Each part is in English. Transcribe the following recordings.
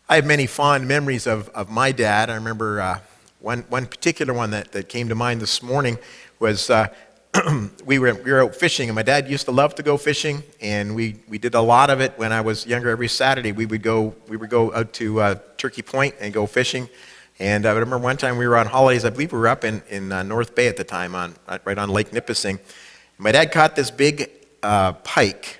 I have many fond memories of my dad. I remember one particular one that came to mind this morning was we were out fishing, and my dad used to love to go fishing, and we did a lot of it when I was younger. Every Saturday we would go out to Turkey Point and go fishing. And I remember one time we were on holidays. I believe we were up in North Bay at the time, right on Lake Nipissing. My dad caught this big pike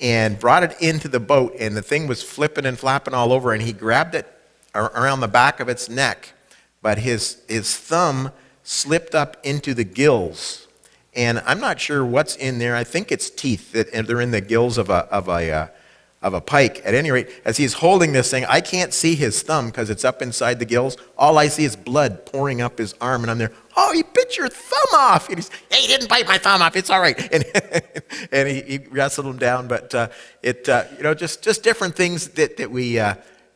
and brought it into the boat, and the thing was flipping and flapping all over, and he grabbed it around the back of its neck, but his thumb slipped up into the gills, and I'm not sure what's in there. I think it's teeth that they're in the gills of a pike. At any rate, as he's holding this thing, I can't see his thumb because it's up inside the gills. All I see is blood pouring up his arm, and I'm there, "Oh, he bit your thumb off." And he's, "Hey, he didn't bite my thumb off. It's all right." And he wrestled him down. But just different things that we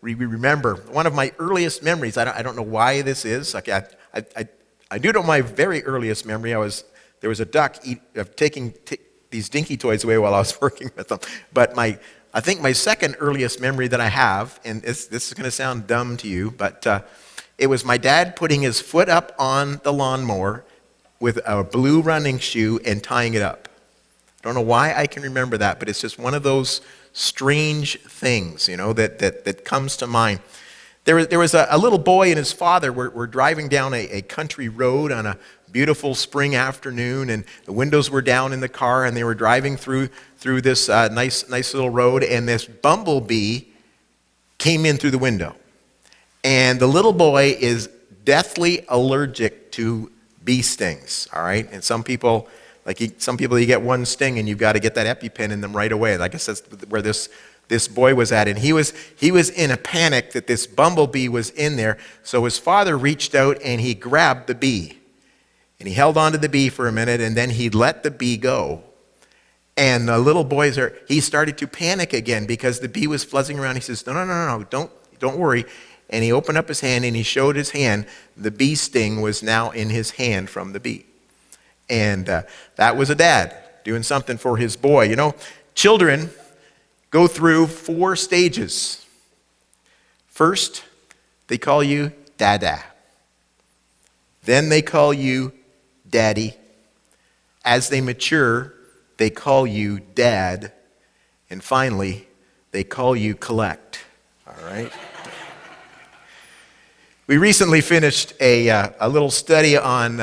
remember. One of my earliest memories, I don't know why this is. Like I do know my very earliest memory. There was a duck taking these dinky toys away while I was working with them. But I think my second earliest memory that I have, and this is going to sound dumb to you, but it was my dad putting his foot up on the lawnmower with a blue running shoe and tying it up. I don't know why I can remember that, but it's just one of those strange things, that comes to mind. There was a little boy and his father were driving down a country road on a beautiful spring afternoon, and the windows were down in the car, and they were driving through this nice little road, and this bumblebee came in through the window. And the little boy is deathly allergic to bee stings, all right? And some people, you get one sting and you've got to get that EpiPen in them right away. And I guess that's where this boy was at. And he was in a panic that this bumblebee was in there. So his father reached out and he grabbed the bee. And he held on to the bee for a minute, and then he let the bee go. And the little boy, he started to panic again because the bee was fluzzing around. He says, no, don't worry. And he opened up his hand and he showed his hand. The bee sting was now in his hand from the bee. And that was a dad doing something for his boy. Children go through 4 stages. First, they call you Dada. Then they call you Daddy. As they mature, they call you Dad. And finally, they call you Collect. All right? We recently finished a little study on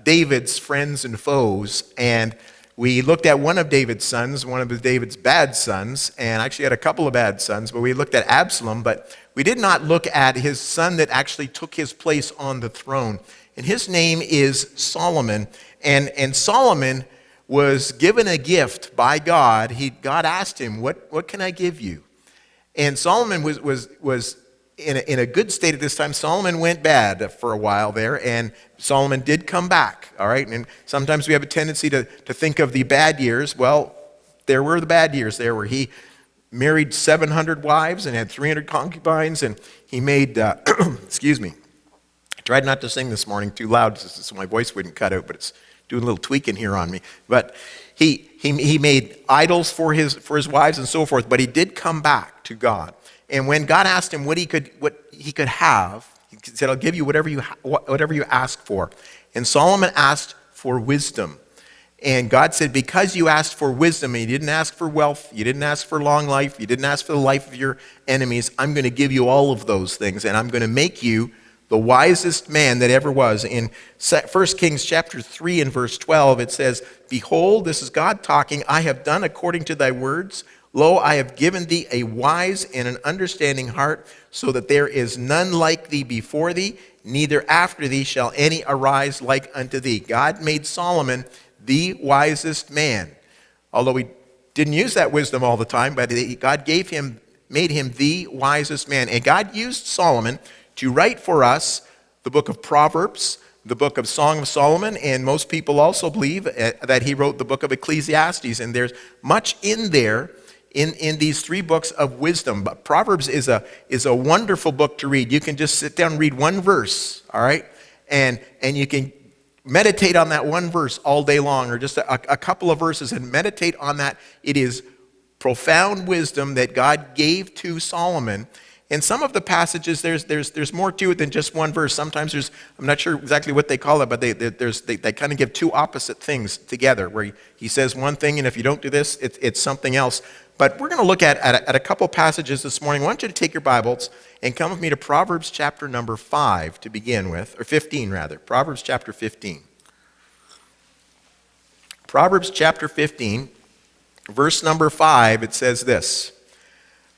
David's friends and foes, and we looked at one of David's sons, one of David's bad sons, and actually had a couple of bad sons, but we looked at Absalom, but we did not look at his son that actually took his place on the throne. And his name is Solomon. And Solomon was given a gift by God. God asked him, what can I give you? And Solomon was in a good state at this time. Solomon went bad for a while there, and Solomon did come back, all right? And sometimes we have a tendency to think of the bad years. Well, there were the bad years there where he married 700 wives and had 300 concubines, and he made, excuse me, I tried not to sing this morning too loud so my voice wouldn't cut out, but it's doing a little tweaking here on me. But he made idols for his wives and so forth, but he did come back to God. And when God asked him what he could have, he said, "I'll give you whatever you ask for." And Solomon asked for wisdom. And God said, because you asked for wisdom, and you didn't ask for wealth, you didn't ask for long life, you didn't ask for the life of your enemies, I'm going to give you all of those things, and I'm going to make you the wisest man that ever was. In 1 Kings chapter 3 and verse 12, it says, "Behold," this is God talking, "I have done according to thy words. Lo, I have given thee a wise and an understanding heart, so that there is none like thee before thee, neither after thee shall any arise like unto thee." God made Solomon the wisest man. Although he didn't use that wisdom all the time, but God made him the wisest man. And God used Solomon to write for us the book of Proverbs, the book of Song of Solomon, and most people also believe that he wrote the book of Ecclesiastes. And there's much in there in these 3 books of wisdom. But Proverbs is a wonderful book to read. You can just sit down and read one verse, all right? And you can meditate on that one verse all day long, or just a couple of verses, and meditate on that. It is profound wisdom that God gave to Solomon. in some of the passages, there's more to it than just one verse. Sometimes I'm not sure exactly what they call it, but they kind of give two opposite things together, where he says one thing, and if you don't do this, it's something else. But we're going to look at a couple passages this morning. I want you to take your Bibles and come with me to Proverbs chapter number 5 to begin with, or 15 rather. Proverbs chapter 15. Proverbs chapter 15, verse number 5, it says this: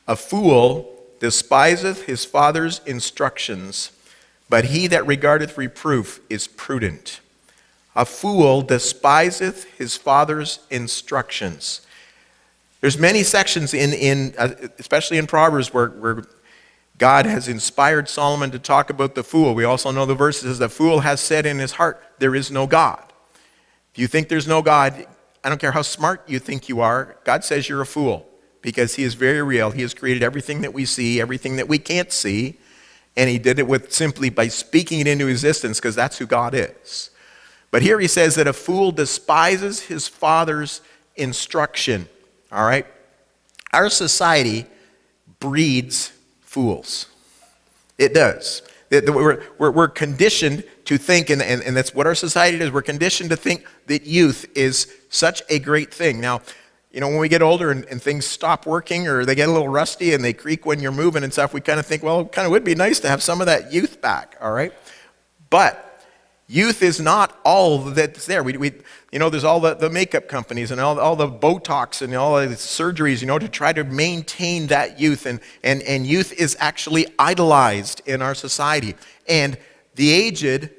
"A fool despiseth his father's instructions, but he that regardeth reproof is prudent." A fool despiseth his father's instructions. There's many sections especially in Proverbs where God has inspired Solomon to talk about the fool. We also know the verses, "The fool has said in his heart, there is no God." If you think there's no God, I don't care how smart you think you are, God says you're a fool, because he is very real. He has created everything that we see, everything that we can't see, and he did it simply by speaking it into existence, because that's who God is. But here he says that a fool despises his father's instruction. All right? Our society breeds fools. It does. We're conditioned to think, and that's what our society does. We're conditioned to think that youth is such a great thing. Now, when we get older and things stop working, or they get a little rusty and they creak when you're moving and stuff, we kind of think, well, it kind of would be nice to have some of that youth back, all right? But youth is not all that's there. There's all the makeup companies and all the Botox and all the surgeries, to try to maintain that youth. And youth is actually idolized in our society. And the aged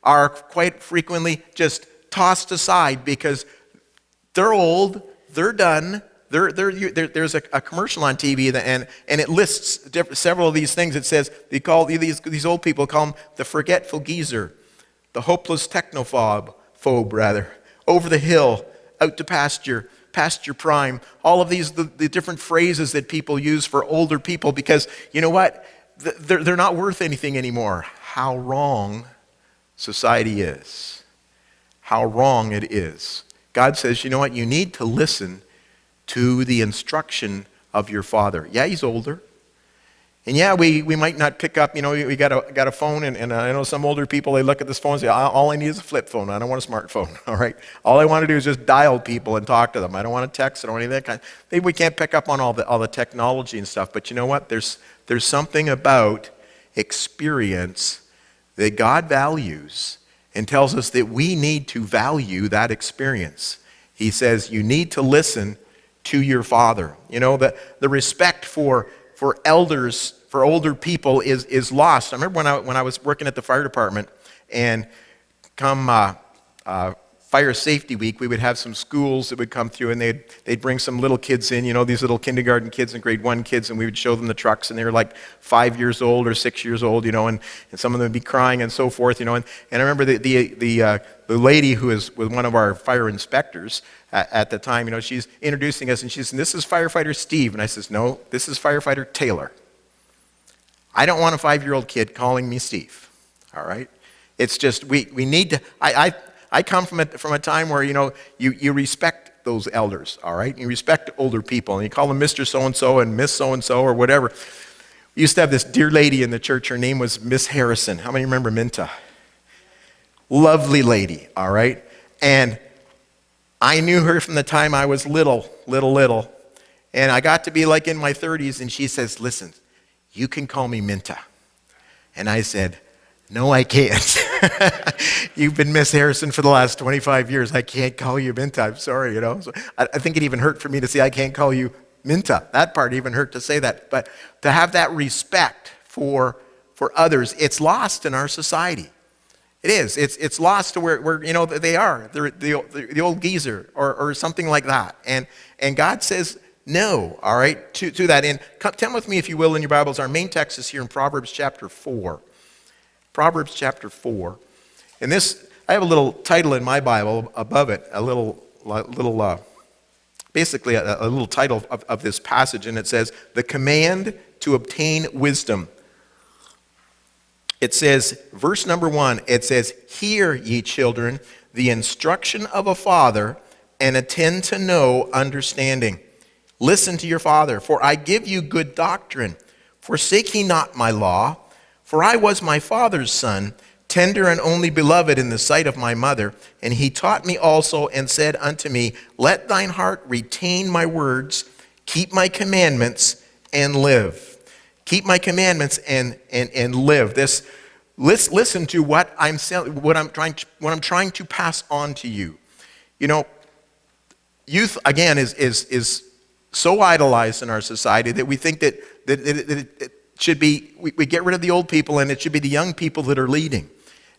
are quite frequently just tossed aside because they're old, they're done. There's a commercial on TV and it lists several of these things. It says these old people call them the forgetful geezer, the hopeless technophobe, over the hill, out to pasture, past your prime. All of these, the different phrases that people use for older people, because you know what? They're not worth anything anymore. How wrong society is. How wrong it is. God says, you know what? You need to listen to the instruction of your father. Yeah, he's older. And yeah, we might not pick up, we got a phone, and I know some older people, they look at this phone and say, all I need is a flip phone. I don't want a smartphone, all right? All I want to do is just dial people and talk to them. I don't want to text. I don't want any of that kind. Maybe we can't pick up on all the technology and stuff, but you know what? There's something about experience that God values and tells us that we need to value that experience. He says, you need to listen to your father. The respect for elders, for older people is lost. I remember when I was working at the fire department, and come fire safety week, we would have some schools that would come through, and they'd bring some little kids in, these little kindergarten kids and grade 1 kids, and we would show them the trucks, and they were like 5 years old or 6 years old, and some of them would be crying and so forth, and I remember the lady who was one of our fire inspectors at the time, she's introducing us, and she's saying, "This is firefighter Steve," and I says, "No, this is firefighter Taylor. I don't want a 5-year-old kid calling me Steve." All right? It's just we need to. I come from a time where you respect those elders. All right, you respect older people, and you call them Mr. So-and-so and Miss So-and-so or whatever. We used to have this dear lady in the church. Her name was Miss Harrison. How many remember Minta? Lovely lady. All right, and I knew her from the time I was little, and I got to be like in my 30s, and she says, "Listen, you can call me Minta." And I said, "No, I can't. You've been Miss Harrison for the last 25 years. I can't call you Minta. I'm sorry, So I think it even hurt for me to say I can't call you Minta. That part even hurt to say that. But to have that respect for others, it's lost in our society. It is. It's lost to where they are. They're the old geezer or something like that. And God says no, all right, to that. And come with me, if you will, in your Bibles. Our main text is here in Proverbs chapter 4. Proverbs chapter 4. And this, I have a little title in my Bible above it, basically a little title of this passage, and it says, "The command to obtain wisdom." It says, verse number 1, it says, "Hear, ye children, the instruction of a father, and attend to know understanding. Listen to your father, for I give you good doctrine. Forsake ye not my law, for I was my father's son, tender and only beloved in the sight of my mother. And he taught me also and said unto me, Let thine heart retain my words, keep my commandments, and live. Keep my commandments and live. Listen to what I'm trying to pass on to you. You know, youth again is so idolized in our society that we think that it should be, we get rid of the old people and it should be the young people that are leading.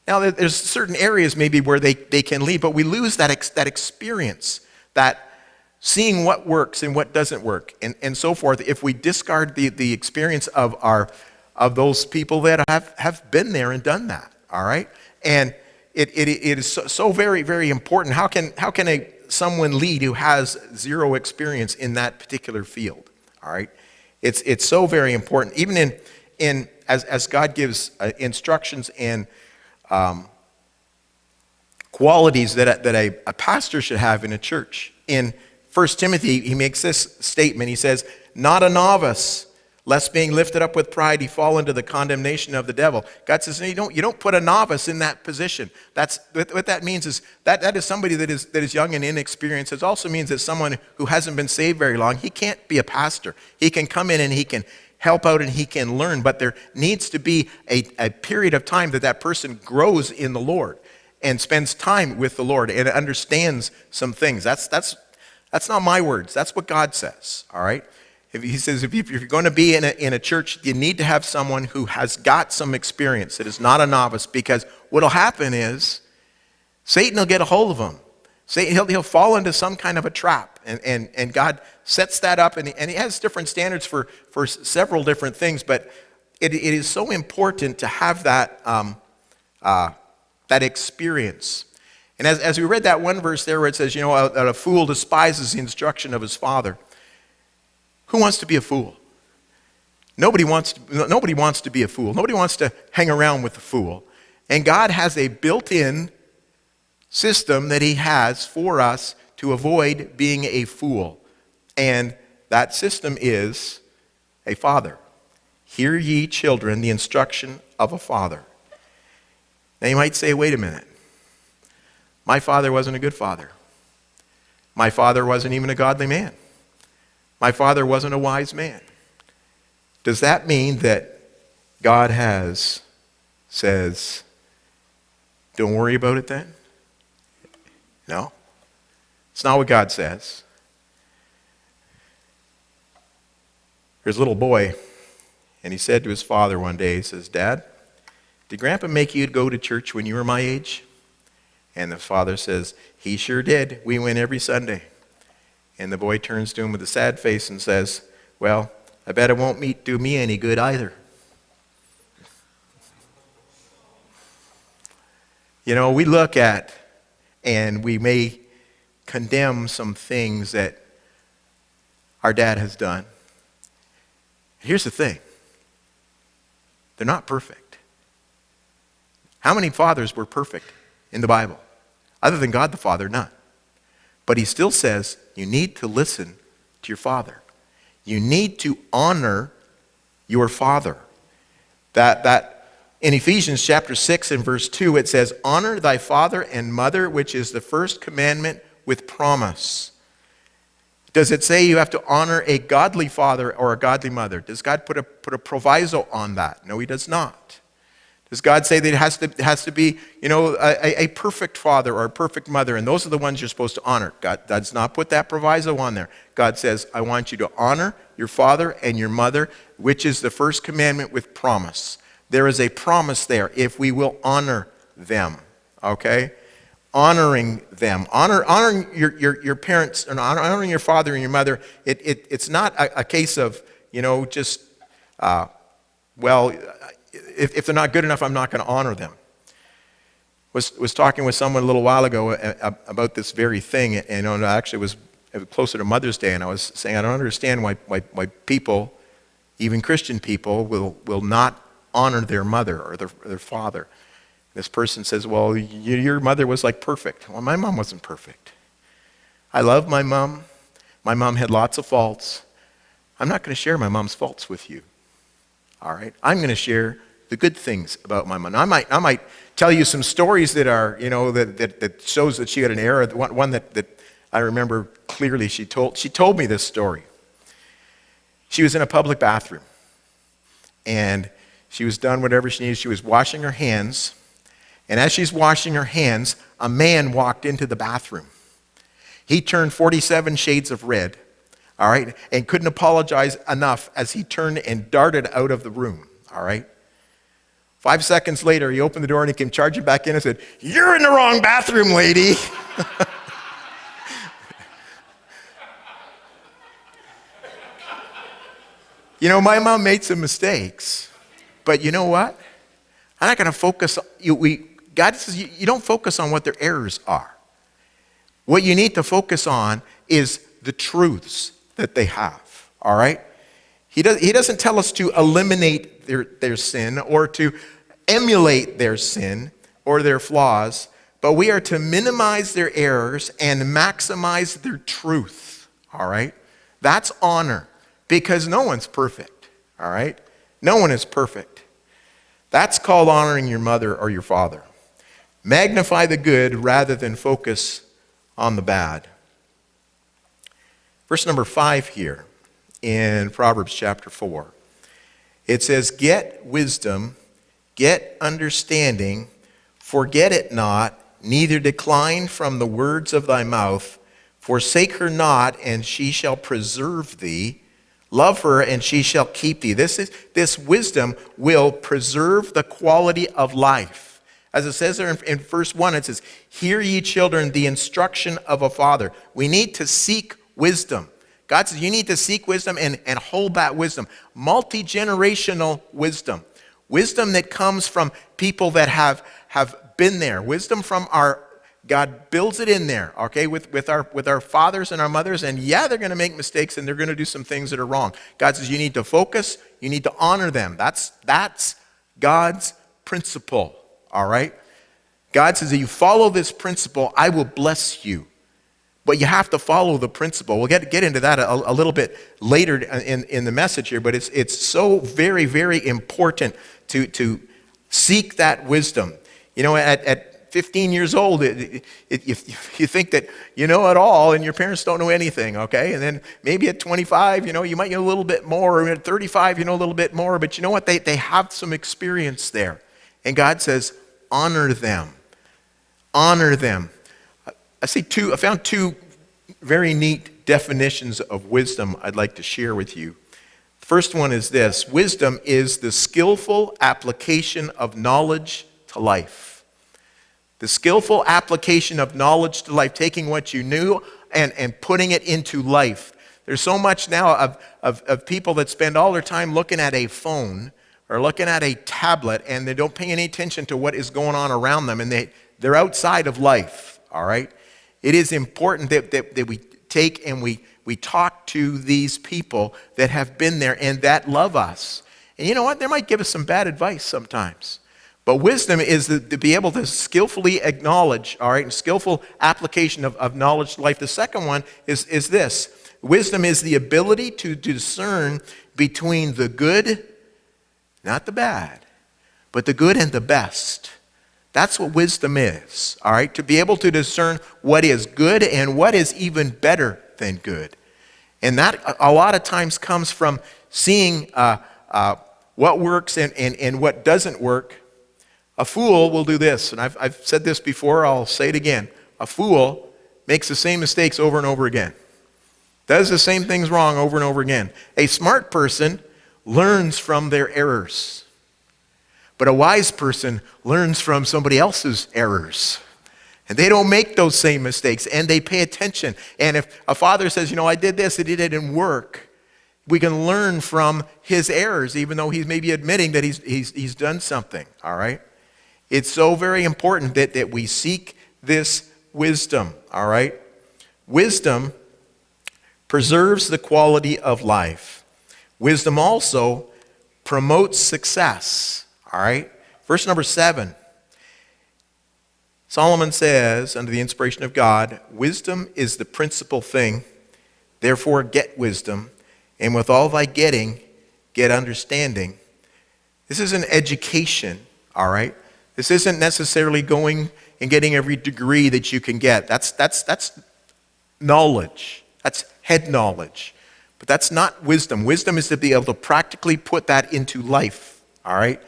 Now, there's certain areas maybe where they can lead, but we lose that experience, that seeing what works and what doesn't work, and so forth, if we discard the experience of those people that have been there and done that, all right? And it is so very, very important. How can someone lead who has zero experience in that particular field, all right? It's so very important. Even as God gives instructions and qualities that a pastor should have in a church. In 1 Timothy, he makes this statement. He says, not a novice, lest being lifted up with pride, he fall into the condemnation of the devil. God says, no, you don't put a novice in that position. What that means is that is somebody that is young and inexperienced. It also means that someone who hasn't been saved very long, he can't be a pastor. He can come in and he can help out and he can learn, but there needs to be a period of time that person grows in the Lord and spends time with the Lord and understands some things. That's not my words. That's what God says, all right? He says if you're going to be in a church, you need to have someone who has got some experience, that is not a novice, because what will happen is Satan will get a hold of him. He'll fall into some kind of a trap, and God sets that up, and he has different standards for several different things, but it is so important to have that experience. And as we read that one verse there where it says, that a fool despises the instruction of his father. Who wants to be a fool? Nobody wants to be a fool. Nobody wants to hang around with a fool. And God has a built-in system that he has for us to avoid being a fool. And that system is a father. Hear ye, children, the instruction of a father. Now you might say, wait a minute. My father wasn't a good father. My father wasn't even a godly man. My father wasn't a wise man. Does that mean that God says, don't worry about it then? No. It's not what God says. There's a little boy, and he said to his father one day, he says, Dad, did Grandpa make you go to church when you were my age? And the father says, he sure did. We went every Sunday. And the boy turns to him with a sad face and says, well, I bet it won't do me any good either. We look at and we may condemn some things that our dad has done. Here's the thing. They're not perfect. How many fathers were perfect in the Bible? Other than God the Father, none. But he still says, you need to listen to your father. You need to honor your father. That in Ephesians chapter 6 and verse 2, it says, honor thy father and mother, which is the first commandment with promise. Does it say you have to honor a godly father or a godly mother? Does God put a proviso on that? No, he does not. Does God say that it has to be, a perfect father or a perfect mother, and those are the ones you're supposed to honor? God does not put that proviso on there. God says, I want you to honor your father and your mother, which is the first commandment with promise. There is a promise there if we will honor them, okay? Honoring them. Honoring your parents, and honoring your father and your mother, it's not a case of, just, if they're not good enough, I'm not going to honor them. Was talking with someone a little while ago about this very thing, and actually was closer to Mother's Day, and I was saying I don't understand why people, even Christian people, will not honor their mother or their father. This person says, well, your mother was like perfect. Well, my mom wasn't perfect. I love my mom. My mom had lots of faults. I'm not going to share my mom's faults with you. All right? I'm going to share the good things about my mom. I might tell you some stories that are, that shows that she had an error. One that I remember clearly, she told me this story. She was in a public bathroom, and she was done whatever she needed. She was washing her hands, and as she's washing her hands, a man walked into the bathroom. He turned 47 shades of red, all right, and couldn't apologize enough as he turned and darted out of the room, all right? 5 seconds later, he opened the door and he came charging back in and said, "You're in the wrong bathroom, lady." My mom made some mistakes, but you know what? I'm not going to focus. God says you don't focus on what their errors are. What you need to focus on is the truths that they have, all right? He doesn't tell us to eliminate their sin or to emulate their sin or their flaws, but we are to minimize their errors and maximize their truth, all right? That's honor, because no one's perfect, all right? No one is perfect. That's called honoring your mother or your father. Magnify the good rather than focus on the bad. Verse number 5 here in Proverbs chapter 4. It says, "Get wisdom, get understanding, forget it not, neither decline from the words of thy mouth. Forsake her not, and she shall preserve thee. Love her, and she shall keep thee." This wisdom will preserve the quality of life. As it says there in verse 1, it says, "Hear ye children the instruction of a father." We need to seek wisdom. God says you need to seek wisdom and hold that wisdom. Multi-generational wisdom. Wisdom that comes from people that have been there. Wisdom from God builds it in there, okay, with our fathers and our mothers. And yeah, they're going to make mistakes and they're going to do some things that are wrong. God says you need to focus, you need to honor them. That's God's principle. All right? God says, if you follow this principle, I will bless you. But you have to follow the principle. We'll get into that a little bit later in the message here, but it's so very, very important to seek that wisdom. At 15 years old, you think that you know it all and your parents don't know anything, okay? And then maybe at 25, you might know a little bit more, or at 35, you know a little bit more, but you know what? They have some experience there. And God says, honor them. Honor them. I found two very neat definitions of wisdom I'd like to share with you. The first one is this: wisdom is the skillful application of knowledge to life. The skillful application of knowledge to life, taking what you knew and putting it into life. There's so much now of people that spend all their time looking at a phone or looking at a tablet, and they don't pay any attention to what is going on around them, and they're outside of life, all right? It is important that we take and we talk to these people that have been there and that love us. And you know what? They might give us some bad advice sometimes. But wisdom is to be able to skillfully acknowledge, all right, and skillful application of knowledge to life. The second one is this. Wisdom is the ability to discern between the good, not the bad, but the good and the best. That's what wisdom is, all right? To be able to discern what is good and what is even better than good. And that a lot of times comes from seeing what works and what doesn't work. A fool will do this, and I've said this before, I'll say it again. A fool makes the same mistakes over and over again. Does the same things wrong over and over again. A smart person learns from their errors. But a wise person learns from somebody else's errors. And they don't make those same mistakes, and they pay attention. And if a father says, I did this, it didn't work, we can learn from his errors, even though he's maybe admitting that he's done something, all right? It's so very important that we seek this wisdom, all right? Wisdom preserves the quality of life. Wisdom also promotes success, all right? Verse number 7. Solomon says, under the inspiration of God, wisdom is the principal thing. Therefore get wisdom, and with all thy getting, get understanding. This isn't education, all right? This isn't necessarily going and getting every degree that you can get. That's knowledge. That's head knowledge. But that's not wisdom. Wisdom is to be able to practically put that into life, all right?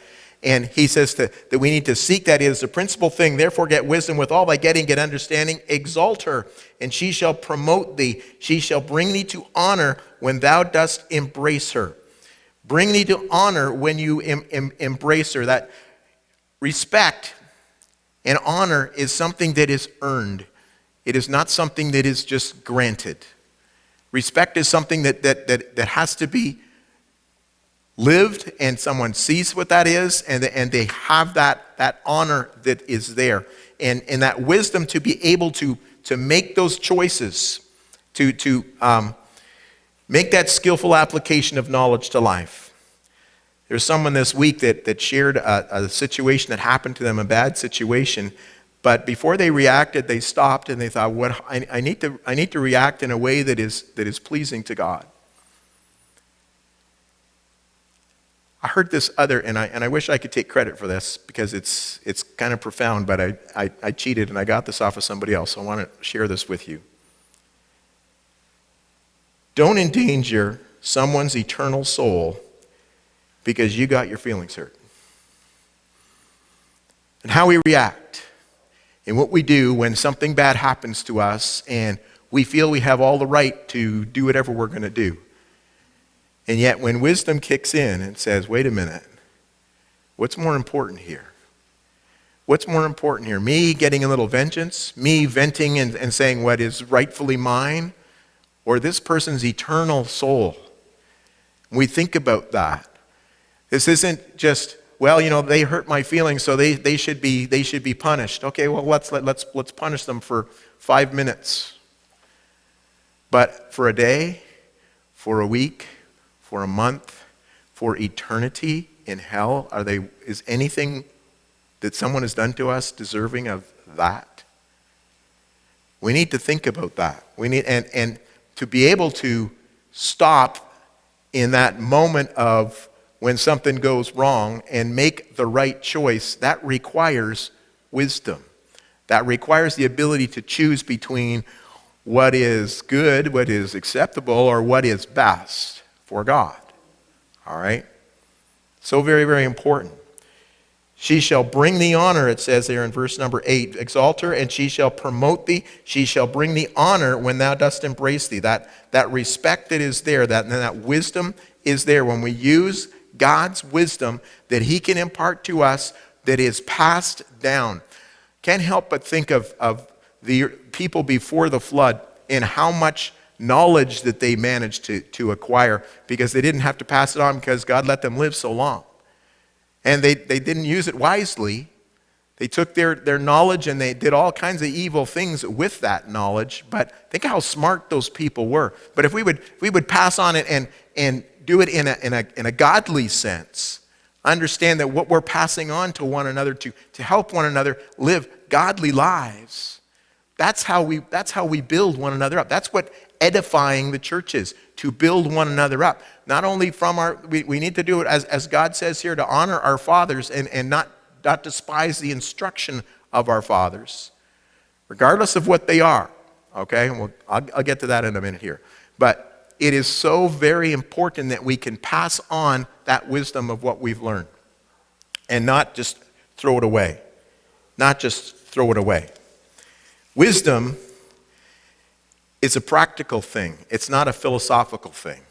And he says that we need to seek that. It is the principal thing. Therefore get wisdom. With all thy getting, get understanding. Exalt her, and she shall promote thee. She shall bring thee to honor when thou dost embrace her. Bring thee to honor when you embrace her. That respect and honor is something that is earned. It is not something that is just granted. Respect is something that has to be lived, and someone sees what that is, and they have that honor that is there. And that wisdom to be able to make those choices, to make that skillful application of knowledge to life. There's someone this week that shared a situation that happened to them, a bad situation, but before they reacted, they stopped and they thought, "What I need to react in a way that is pleasing to God." I heard this other, and I wish I could take credit for this because it's kind of profound, but I cheated and I got this off of somebody else, so I want to share this with you. Don't endanger someone's eternal soul because you got your feelings hurt. And how we react and what we do when something bad happens to us and we feel we have all the right to do whatever we're going to do. And yet when wisdom kicks in and says, wait a minute, what's more important here? What's more important here? Me getting a little vengeance? Me venting and saying what is rightfully mine? Or this person's eternal soul? We think about that. This isn't just, well, they hurt my feelings, so they should be punished. Okay, well, let's punish them for 5 minutes. But for a day, for a week, for a month, for eternity in hell, is anything that someone has done to us deserving of that? We need to think about that. We need and to be able to stop in that moment of when something goes wrong and make the right choice, that requires wisdom. That requires the ability to choose between what is good, what is acceptable, or what is best for God. All right? So very, very important. She shall bring thee honor, it says there in verse number 8. Exalt her, and she shall promote thee. She shall bring thee honor when thou dost embrace thee. That respect that is there, that wisdom is there. When we use God's wisdom that he can impart to us that is passed down. Can't help but think of the people before the flood and how much knowledge that they managed to acquire because they didn't have to pass it on because God let them live so long. And they didn't use it wisely. They took their knowledge and they did all kinds of evil things with that knowledge. But think how smart those people were. But if we would pass on it and do it in a godly sense, understand that what we're passing on to one another to help one another live godly lives, that's how we build one another up. That's what edifying the church is, to build one another up. Not only from we need to do it as God says here, to honor our fathers and not despise the instruction of our fathers, regardless of what they are. Okay, well, I'll get to that in a minute here. But it is so very important that we can pass on that wisdom of what we've learned and not just throw it away. Not just throw it away. Wisdom is a practical thing. It's not a philosophical thing.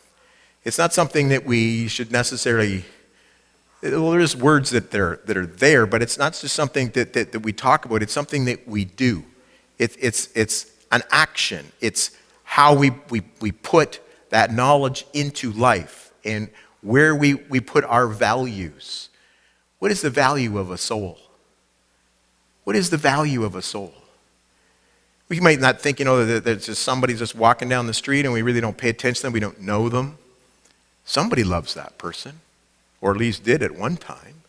It's not something that we should necessarily, well, there's words that are there, but it's not just something that we talk about. It's something that we do. It's an action. It's how we put that knowledge into life and where we put our values. What is the value of a soul? What is the value of a soul? We might not think, that there's just somebody just walking down the street and we really don't pay attention to them, we don't know them. Somebody loves that person, or at least did at one time.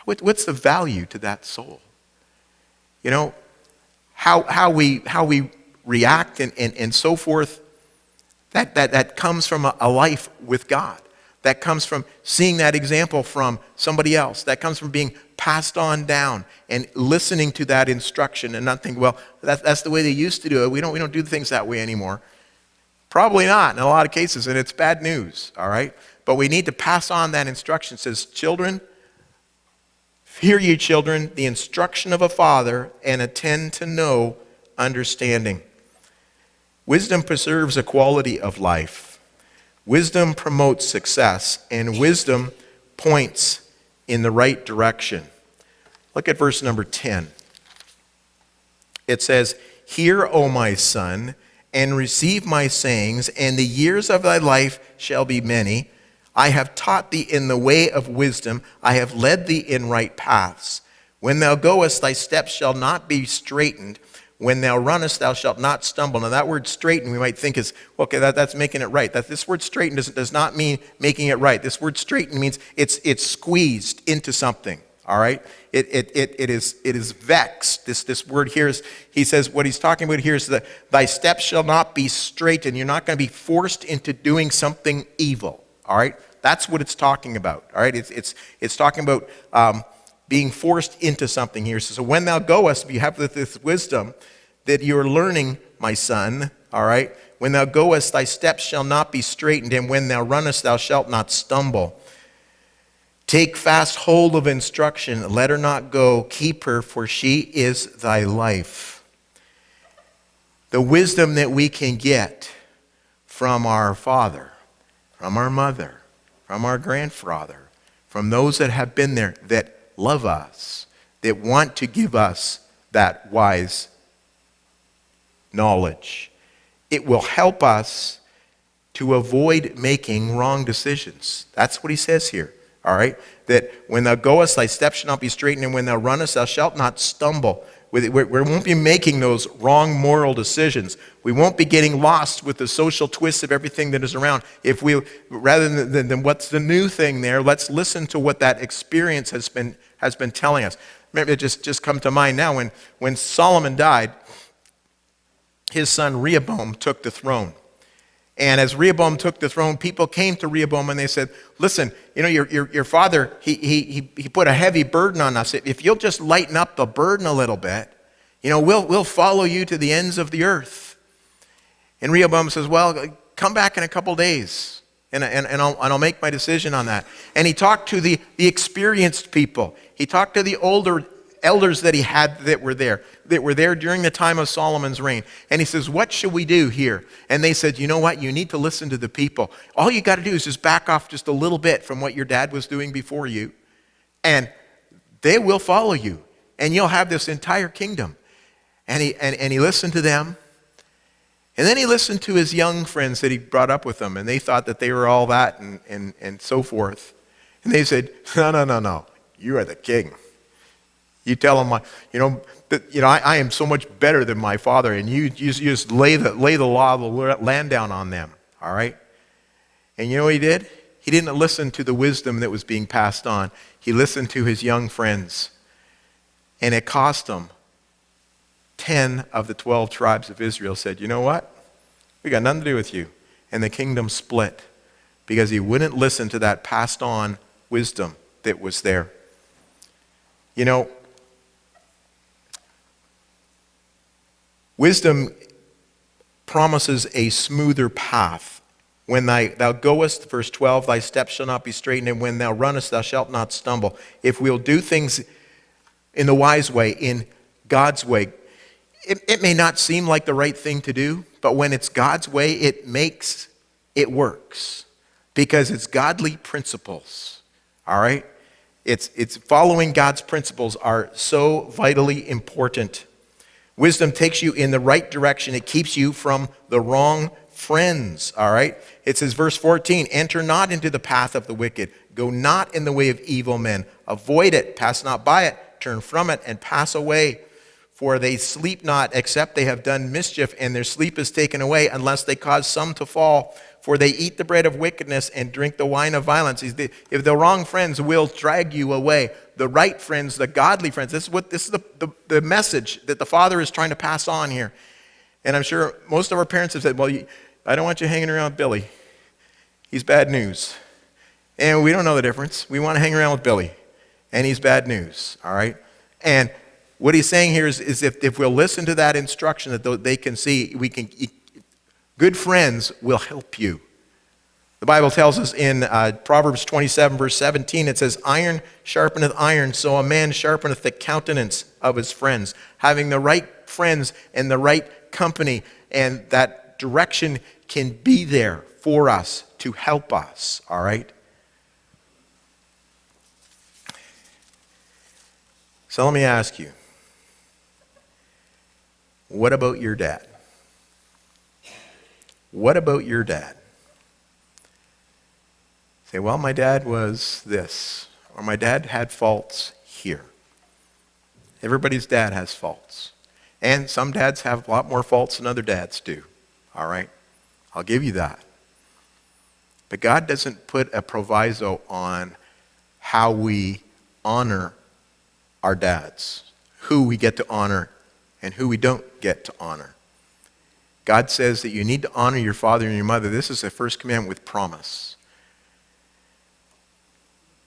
What's the value to that soul? How we react and so forth, that comes from a life with God. That comes from seeing that example from somebody else. That comes from being passed on down and listening to that instruction and not thinking, well, that's the way they used to do it. We don't do things that way anymore. Probably not in a lot of cases, and it's bad news, all right? But we need to pass on that instruction. It says, children, hear ye children, the instruction of a father, and attend to know understanding. Wisdom preserves a quality of life. Wisdom promotes success, and wisdom points in the right direction. Look at verse number 10. It says, hear, O my son, and receive my sayings, and the years of thy life shall be many. I have taught thee in the way of wisdom. I have led thee in right paths. When thou goest, thy steps shall not be straitened. When thou runnest, thou shalt not stumble. Now that word straighten, we might think is, okay, that's making it right. This word straighten does not mean making it right. This word straighten means it's squeezed into something, all right? It is vexed. This word here is, he says, what he's talking about here is that thy steps shall not be straightened. You're not going to be forced into doing something evil, all right? That's what it's talking about, all right? It's talking about being forced into something here. So when thou goest, you have this wisdom that you're learning, my son, all right? When thou goest, thy steps shall not be straitened, and when thou runnest, thou shalt not stumble. Take fast hold of instruction, let her not go, keep her, for she is thy life. The wisdom that we can get from our father, from our mother, from our grandfather, from those that have been there, that love us, that want to give us that wise knowledge. It will help us to avoid making wrong decisions. That's what he says here, all right? That when thou goest, thy steps shall not be straitened, and when thou runnest, thou shalt not stumble. We won't be making those wrong moral decisions. We won't be getting lost with the social twists of everything that is around. If we, rather than what's the new thing there, let's listen to what that experience has been telling us. Remember, it just come to mind now, when Solomon died, his son Rehoboam took the throne. And as Rehoboam took the throne, people came to Rehoboam and they said, listen, you know, your father, he put a heavy burden on us. If you'll just lighten up the burden a little bit, you know, we'll follow you to the ends of the earth. And Rehoboam says, well, come back in a couple days and I'll make my decision on that. And he talked to the experienced people. He talked to the older elders that he had that were there during the time of Solomon's reign. And he says, what should we do here? And they said, you know what? You need to listen to the people. All you got to do is just back off just a little bit from what your dad was doing before you, and they will follow you, and you'll have this entire kingdom. And he listened to them. And then he listened to his young friends that he brought up with him, and they thought that they were all that and so forth. And they said, no, you are the king. You tell him, I am so much better than my father, and you just lay the law of the land down on them, all right? And you know what he did? He didn't listen to the wisdom that was being passed on. He listened to his young friends, and it cost him. 10 of the 12 tribes of Israel said, you know what? We got nothing to do with you. And the kingdom split because he wouldn't listen to that passed on wisdom that was there. You know, wisdom promises a smoother path. When thou goest, verse 12, thy steps shall not be straitened, and when thou runnest, thou shalt not stumble. If we'll do things in the wise way, in God's way, it may not seem like the right thing to do, but when it's God's way, it works because it's godly principles, all right? It's following God's principles are so vitally important. Wisdom takes you in the right direction. It keeps you from the wrong friends, all right? It says, verse 14, enter not into the path of the wicked. Go not in the way of evil men. Avoid it, pass not by it, turn from it, and pass away. For they sleep not, except they have done mischief, and their sleep is taken away, unless they cause some to fall. For they eat the bread of wickedness and drink the wine of violence. If the wrong friends will drag you away, the right friends, the godly friends, this is the message that the Father is trying to pass on here. And I'm sure most of our parents have said, well, I don't want you hanging around Billy. He's bad news. And we don't know the difference. We want to hang around with Billy. And he's bad news, all right? And what he's saying here is if we'll listen to that instruction that they can see, good friends will help you. The Bible tells us in Proverbs 27, verse 17, it says, iron sharpeneth iron, so a man sharpeneth the countenance of his friends. Having the right friends and the right company, and that direction can be there for us to help us, all right? So let me ask you, what about your dad? What about your dad? Say, well, my dad was this, or my dad had faults here. Everybody's dad has faults. And some dads have a lot more faults than other dads do, all right? I'll give you that. But God doesn't put a proviso on how we honor our dads, who we get to honor and who we don't get to honor. God says that you need to honor your father and your mother. This is the first commandment with promise.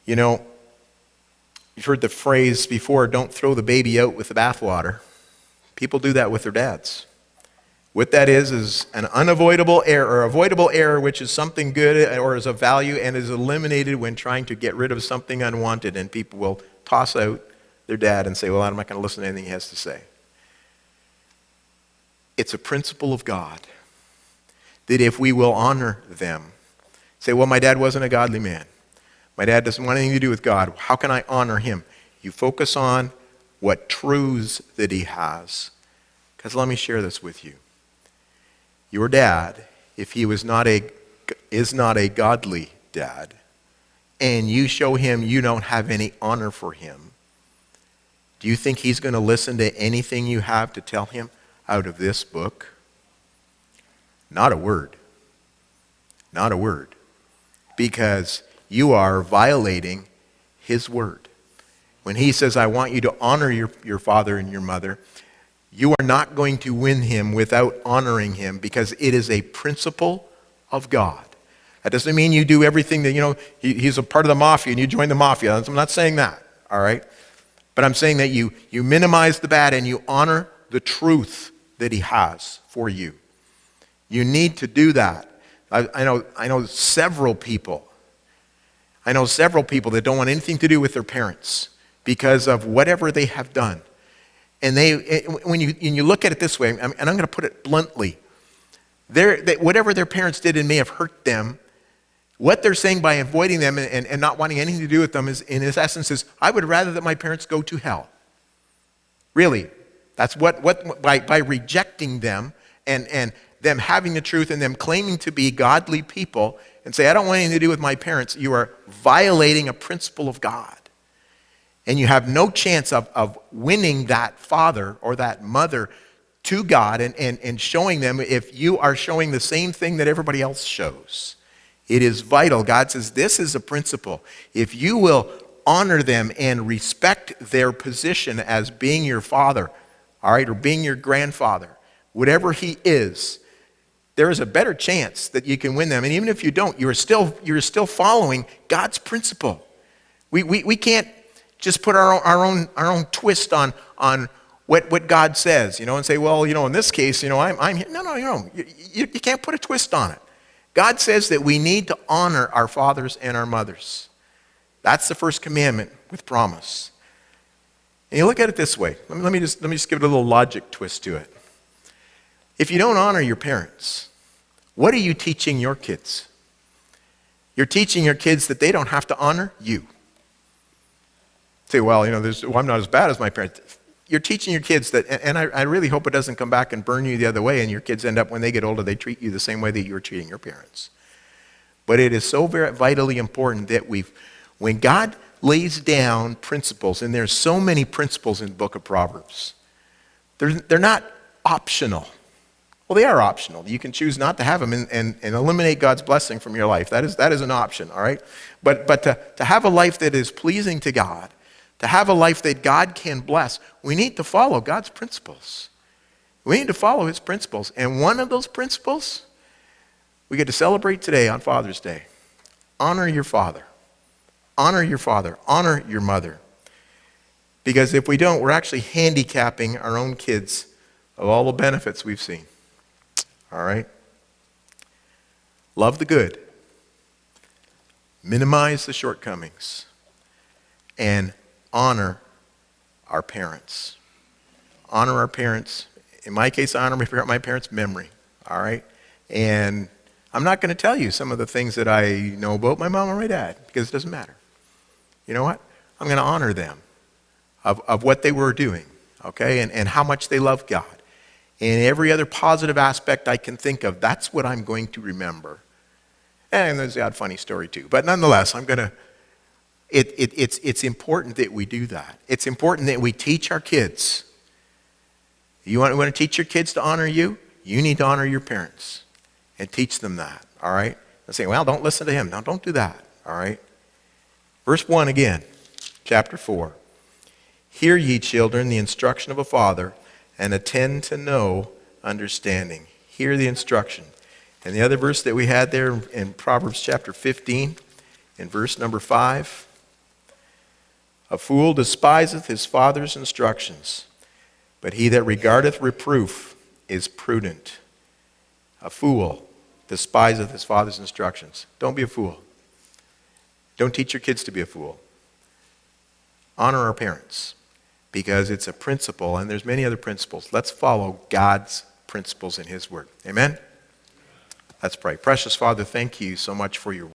You know, you've heard the phrase before, don't throw the baby out with the bathwater. People do that with their dads. What that is an unavoidable error, or avoidable error, which is something good or is of value and is eliminated when trying to get rid of something unwanted. And people will toss out their dad and say, well, I'm not going to listen to anything he has to say. It's a principle of God that if we will honor them, say, well, my dad wasn't a godly man. My dad doesn't want anything to do with God. How can I honor him? You focus on what truths that he has. Because let me share this with you. Your dad, if he is not a godly dad, and you show him you don't have any honor for him, do you think he's going to listen to anything you have to tell him out of this book? Not a word. Not a word. Because you are violating his word. When he says, I want you to honor your father and your mother, you are not going to win him without honoring him, because it is a principle of God. That doesn't mean you do everything that, he's a part of the mafia and you join the mafia. I'm not saying that, all right? But I'm saying that you minimize the bad and you honor the truth that he has for you. You need to do that. I know several people that don't want anything to do with their parents because of whatever they have done. And when you look at it this way, and I'm going to put it bluntly, whatever their parents did and may have hurt them, what they're saying by avoiding them and not wanting anything to do with them is, in its essence, is I would rather that my parents go to hell. Really, that's what by rejecting them and them having the truth and them claiming to be godly people and say, I don't want anything to do with my parents, you are violating a principle of God. And you have no chance of winning that father or that mother to God and showing them if you are showing the same thing that everybody else shows. It is vital. God says this is a principle. If you will honor them and respect their position as being your father, all right, or being your grandfather, whatever he is, there is a better chance that you can win them. And even if you don't, you're still following God's principle. We can't just put our own twist on what God says, and say, well, in this case, I'm here. No. You can't put a twist on it. God says that we need to honor our fathers and our mothers. That's the first commandment with promise. And you look at it this way. Let me just give it a little logic twist to it. If you don't honor your parents, what are you teaching your kids? You're teaching your kids that they don't have to honor you. Say, well, I'm not as bad as my parents. You're teaching your kids that, and I really hope it doesn't come back and burn you the other way, and your kids end up, when they get older, they treat you the same way that you were treating your parents. But it is so very vitally important that when God lays down principles, and there's so many principles in the book of Proverbs, they're not optional. Well, they are optional. You can choose not to have them and eliminate God's blessing from your life. That is an option, all right? But to have a life that is pleasing to God, to have a life that God can bless, we need to follow God's principles. We need to follow his principles. And one of those principles we get to celebrate today on Father's Day. Honor your father. Honor your father. Honor your mother. Because if we don't, we're actually handicapping our own kids of all the benefits we've seen. All right? Love the good. Minimize the shortcomings. And honor our parents. Honor our parents. In my case, I honor my parents' memory. All right? And I'm not going to tell you some of the things that I know about my mom or my dad because it doesn't matter. You know what? I'm going to honor them of what they were doing, okay, and how much they loved God. And every other positive aspect I can think of, that's what I'm going to remember. And there's the odd funny story too. But nonetheless, it's important that we do that. It's important that we teach our kids. You want to teach your kids to honor you? You need to honor your parents and teach them that, all right? They say, well, don't listen to him. No, don't do that, all right? Verse 1 again, chapter 4. Hear ye, children, the instruction of a father, and attend to know understanding. Hear the instruction. And the other verse that we had there in Proverbs chapter 15, in verse number 5, a fool despiseth his father's instructions, but he that regardeth reproof is prudent. A fool despiseth his father's instructions. Don't be a fool. Don't teach your kids to be a fool. Honor our parents because it's a principle, and there's many other principles. Let's follow God's principles in his word. Amen? Let's pray. Precious Father, thank you so much for your